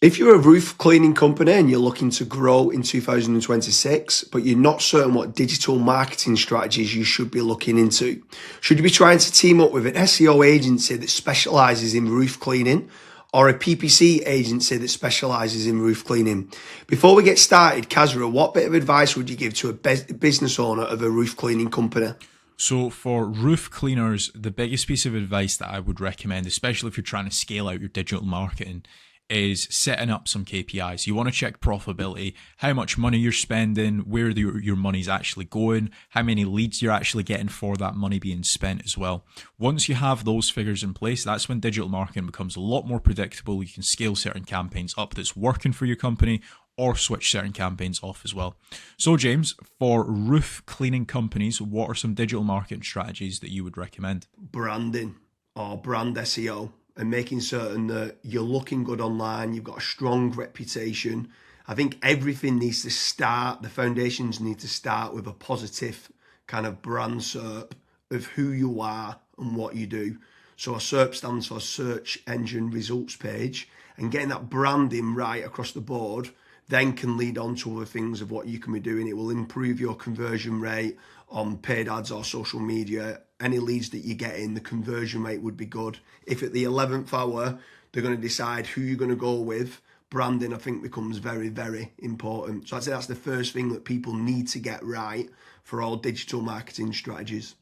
If you're a roof cleaning company and you're looking to grow in 2026, but you're not certain what digital marketing strategies you should be looking into, should you be trying to team up with an SEO agency that specializes in roof cleaning or a PPC agency that specializes in roof cleaning? Before we get started, Kasra, what bit of advice would you give to a business owner of a roof cleaning company? So for roof cleaners, the biggest piece of advice that I would recommend, especially if you're trying to scale out your digital marketing, is setting up some KPIs. You want to check profitability, how much money you're spending, where your money's actually going, how many leads you're actually getting for that money being spent as well. Once you have those figures in place, that's when digital marketing becomes a lot more predictable. You can scale certain campaigns up that's working for your company or switch certain campaigns off as well. So James, for roof cleaning companies, what are some digital marketing strategies that you would recommend? Branding or brand SEO and making certain that you're looking good online, you've got a strong reputation. I think everything needs to start, the foundations need to start with a positive kind of brand SERP of who you are and what you do. So a SERP stands for search engine results page, and getting that branding right across the board then can lead on to other things of what you can be doing. It will improve your conversion rate on paid ads or social media. Any leads that you get in, the conversion rate would be good. If at the 11th hour, they're going to decide who you're going to go with, branding, I think, becomes very, very important. So I'd say that's the first thing that people need to get right for all digital marketing strategies.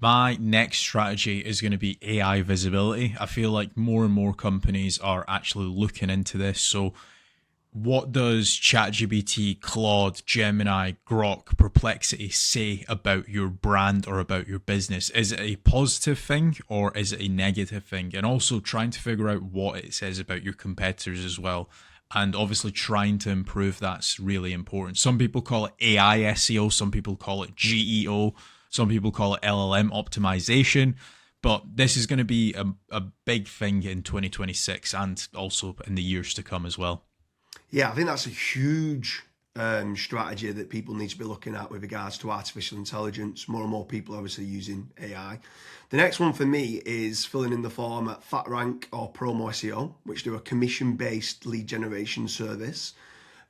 My next strategy is going to be AI visibility. I feel like more and more companies are actually looking into this. So what does ChatGPT, Claude, Gemini, Grok, Perplexity say about your brand or about your business? Is it a positive thing or is it a negative thing? And also trying to figure out what it says about your competitors as well. And obviously trying to improve that's really important. Some people call it AI SEO, some people call it GEO, some people call it LLM optimization. But this is going to be a big thing in 2026 and also in the years to come as well. Yeah, I think that's a huge strategy that people need to be looking at with regards to artificial intelligence. More and more people are obviously using AI. The next one for me is filling in the form at FatRank or Promo SEO, which do a commission-based lead generation service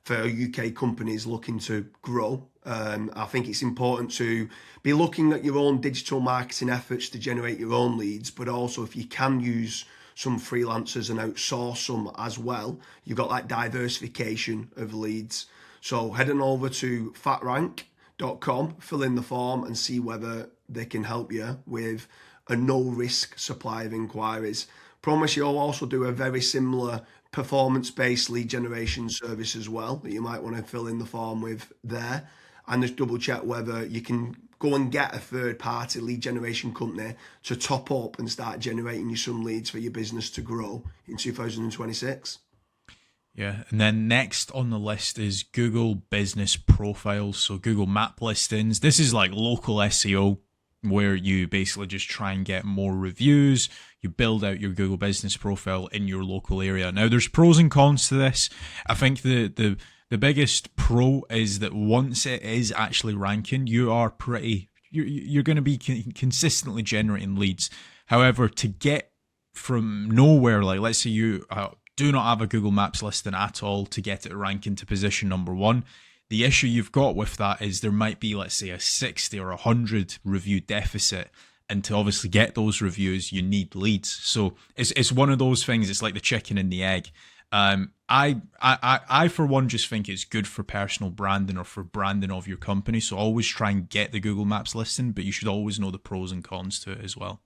for UK companies looking to grow. I think it's important to be looking at your own digital marketing efforts to generate your own leads, but also if you can use some freelancers and outsource some as well, you've got that diversification of leads. So head on over to fatrank.com, fill in the form and see whether they can help you with a no risk supply of inquiries. Promise you'll also do a very similar performance-based lead generation service as well that you might want to fill in the form with there, and just double check whether you can go and get a third party lead generation company to top up and start generating you some leads for your business to grow in 2026. Yeah, and then next on the list is Google Business Profiles, so Google Map listings. This is like local SEO where you basically just try and get more reviews. You build out your Google Business Profile in your local area. Now, there's pros and cons to this. I think the biggest pro is that once it is actually ranking, you're going to be consistently generating leads. However, to get from nowhere, like let's say you do not have a Google Maps listing at all to get it ranking to position number one, the issue you've got with that is there might be, let's say, a 60 or 100 review deficit. And to obviously get those reviews, you need leads. So it's one of those things. It's like the chicken and the egg. I for one just think it's good for personal branding or for branding of your company. So always try and get the Google Maps listing, but you should always know the pros and cons to it as well.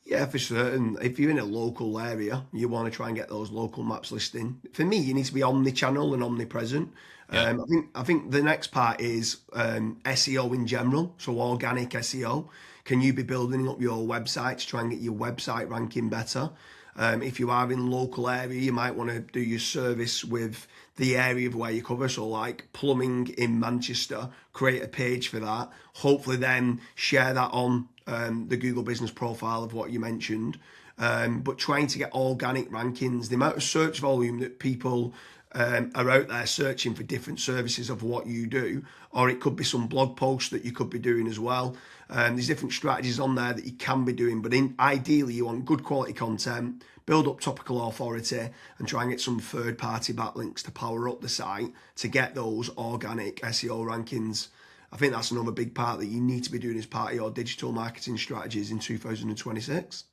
Yeah, for certain. If you're in a local area, you want to try and get those local maps listing. For me, you need to be omni-channel and omnipresent. Yeah. I think the next part is SEO in general, so organic SEO. Can you be building up your website to try and get your website ranking better? If you are in local area, you might want to do your service with the area of where you cover. So like plumbing in Manchester, create a page for that. Hopefully then share that on the Google business profile of what you mentioned. But trying to get organic rankings, the amount of search volume that people are out there searching for different services of what you do, or it could be some blog posts that you could be doing as well. There's different strategies on there that you can be doing, but ideally you want good quality content, build up topical authority and try and get some third-party backlinks to power up the site to get those organic SEO rankings. I think that's another big part that you need to be doing as part of your digital marketing strategies in 2026.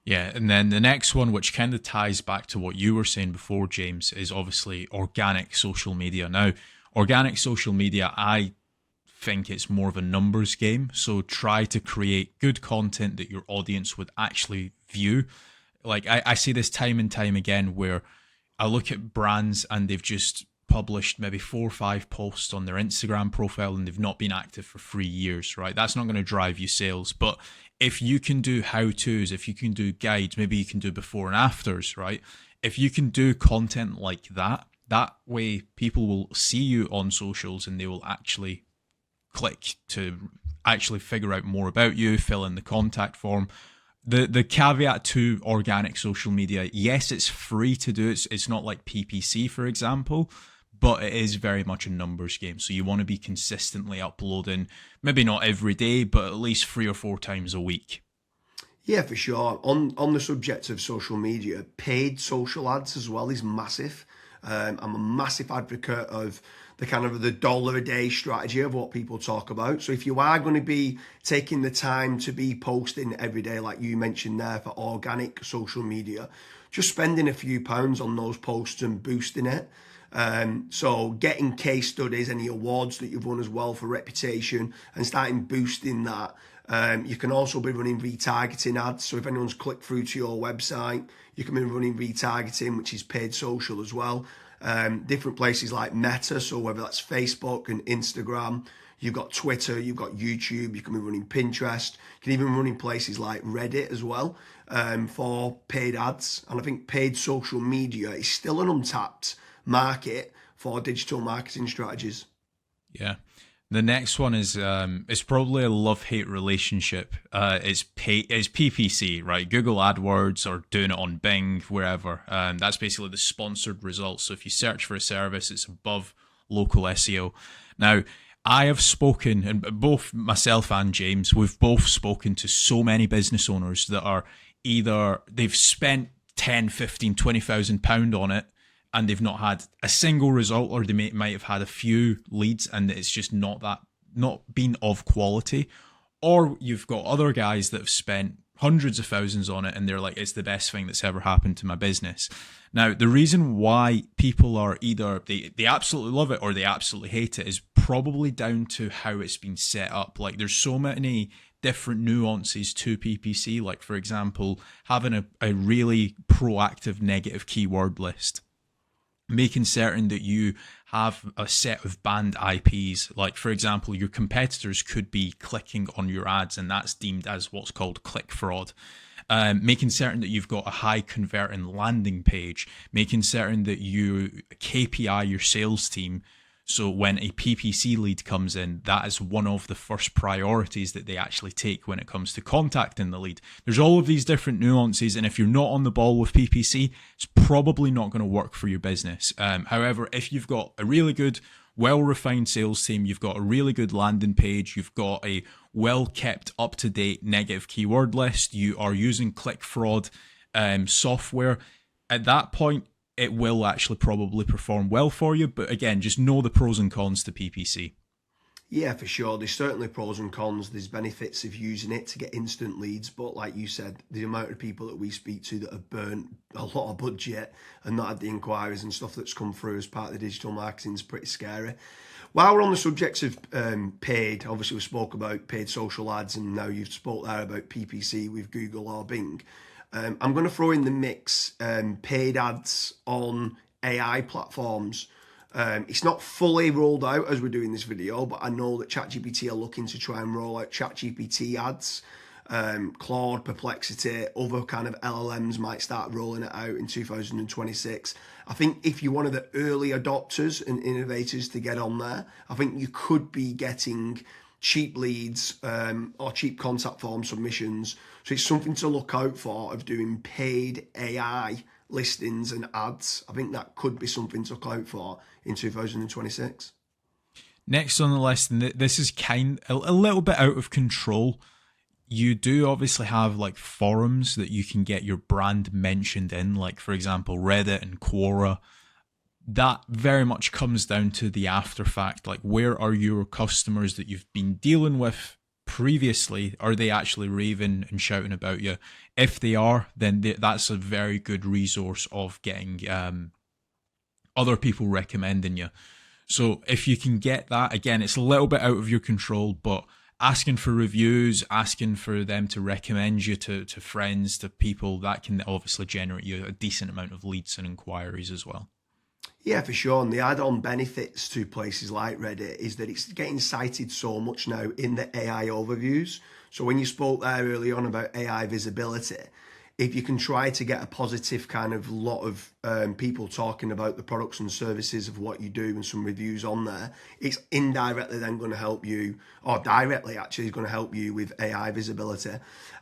Yeah, and then the next one, which kind of ties back to what you were saying before, James, is obviously organic social media. Now, organic social media, I think it's more of a numbers game. So try to create good content that your audience would actually view. Like I see this time and time again where I look at brands and they've just published maybe 4 or 5 posts on their Instagram profile and they've not been active for 3 years, right? That's not going to drive you sales. But if you can do how-tos, if you can do guides, maybe you can do before and afters, right? If you can do content like that, that way people will see you on socials and they will actually click to actually figure out more about you, fill in the contact form. The caveat to organic social media, yes, it's free to do. It's not like PPC, for example, but it is very much a numbers game. So you want to be consistently uploading, maybe not every day, but at least 3 or 4 times a week. Yeah, for sure. On the subject of social media, paid social ads as well is massive. I'm a massive advocate of the kind of the dollar a day strategy of what people talk about. So if you are going to be taking the time to be posting every day, like you mentioned there, for organic social media, just spending a few pounds on those posts and boosting it. So getting case studies, any awards that you've won as well for reputation, and starting boosting that. You can also be running retargeting ads. So if anyone's clicked through to your website, you can be running retargeting, which is paid social as well. Different places like Meta, so whether that's Facebook and Instagram, you've got Twitter, you've got YouTube, you can be running Pinterest, you can even run in places like Reddit as well, for paid ads. And I think paid social media is still an untapped market for digital marketing strategies. Yeah. The next one is it's probably a love-hate relationship. It's PPC, right? Google AdWords or doing it on Bing, wherever. That's basically the sponsored results. So if you search for a service, it's above local SEO. Now, I have spoken, and both myself and James, we've both spoken to so many business owners that are either they've spent 10, 15, 20,000 pound on it, and they've not had a single result, or they might have had a few leads and it's just not been of quality. Or you've got other guys that have spent hundreds of thousands on it and they're like, it's the best thing that's ever happened to my business. Now, the reason why people are either they absolutely love it or they absolutely hate it is probably down to how it's been set up. Like there's so many different nuances to PPC. Like for example, having a really proactive negative keyword list, making certain that you have a set of banned IPs. Like, for example, your competitors could be clicking on your ads and that's deemed as what's called click fraud. Making certain that you've got a high converting landing page, making certain that you KPI your sales team. So when a PPC lead comes in, that is one of the first priorities that they actually take when it comes to contacting the lead. There's all of these different nuances, and if you're not on the ball with PPC, it's probably not going to work for your business. However, if you've got a really good, well-refined sales team, you've got a really good landing page, you've got a well-kept, up-to-date negative keyword list, you are using click fraud software, at that point, it will actually probably perform well for you. But again, just know the pros and cons to PPC. Yeah, for sure. There's certainly pros and cons. There's benefits of using it to get instant leads. But like you said, the amount of people that we speak to that have burnt a lot of budget and not had the inquiries and stuff that's come through as part of the digital marketing is pretty scary. While we're on the subject of paid, obviously we spoke about paid social ads and now you've spoke there about PPC with Google or Bing. I'm going to throw in the mix paid ads on AI platforms. It's not fully rolled out as we're doing this video, but I know that ChatGPT are looking to try and roll out ChatGPT ads. Claude, Perplexity, other kind of LLMs might start rolling it out in 2026. I think if you're one of the early adopters and innovators to get on there, I think you could be getting cheap leads or cheap contact form submissions. So it's something to look out for of doing paid AI listings and ads. I think that could be something to look out for in 2026. Next on the list, and this is a little bit out of control. you do obviously have like forums that you can get your brand mentioned in, like for example, Reddit and Quora. That very much comes down to the after fact. Like, where are your customers that you've been dealing with previously? Are they actually raving and shouting about you? If they are, then that's a very good resource of getting other people recommending you. So if you can get that, again, it's a little bit out of your control, but asking for reviews, asking for them to recommend you to friends, to people, that can obviously generate you a decent amount of leads and inquiries as well. Yeah, for sure. And the add-on benefits to places like Reddit is that it's getting cited so much now in the AI overviews. So when you spoke there early on about AI visibility, if you can try to get a positive kind of lot of people talking about the products and services of what you do and some reviews on there, it's indirectly then going to help you, or directly actually is going to help you with AI visibility.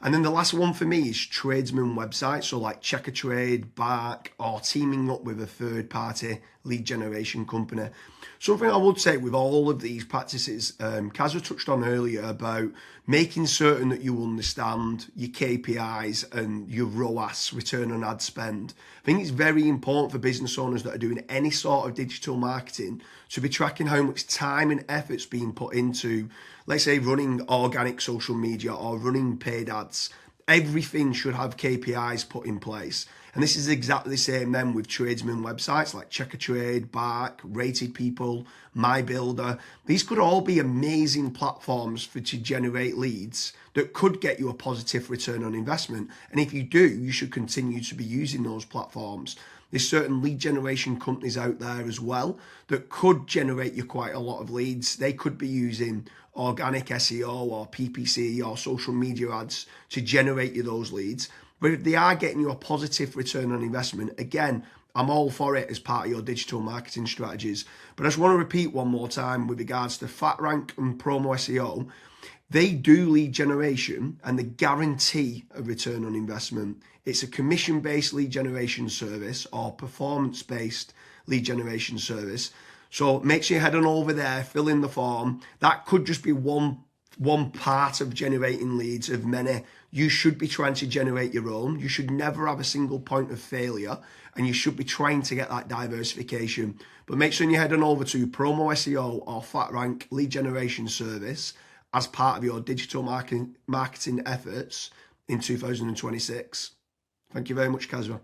And then the last one for me is tradesman websites. So like Check a Trade, Bark, or teaming up with a third party lead generation company. Something I would say with all of these practices, Kasra touched on earlier about making certain that you understand your KPIs and your ROAS, return on ad spend. I think it's very important for business owners that are doing any sort of digital marketing to be tracking how much time and effort's being put into, let's say, running organic social media or running paid ads. Everything should have KPIs put in place. And this is exactly the same then with tradesman websites like Check a Trade, Bark, Rated People, My Builder. These could all be amazing platforms to generate leads that could get you a positive return on investment. And if you do, you should continue to be using those platforms. There's certain lead generation companies out there as well that could generate you quite a lot of leads. They could be using organic SEO or PPC or social media ads to generate you those leads. But if they are getting you a positive return on investment, again, I'm all for it as part of your digital marketing strategies. But I just want to repeat one more time with regards to FatRank and Promo SEO. They do lead generation and they guarantee a return on investment. It's a commission-based lead generation service or performance-based lead generation service. So make sure you head on over there, fill in the form. That could just be one part of generating leads of many. You should be trying to generate your own. You should never have a single point of failure, and you should be trying to get that diversification. But make sure you head on over to Promo SEO or FatRank lead generation service as part of your digital marketing efforts in 2026. Thank you very much, Kasra.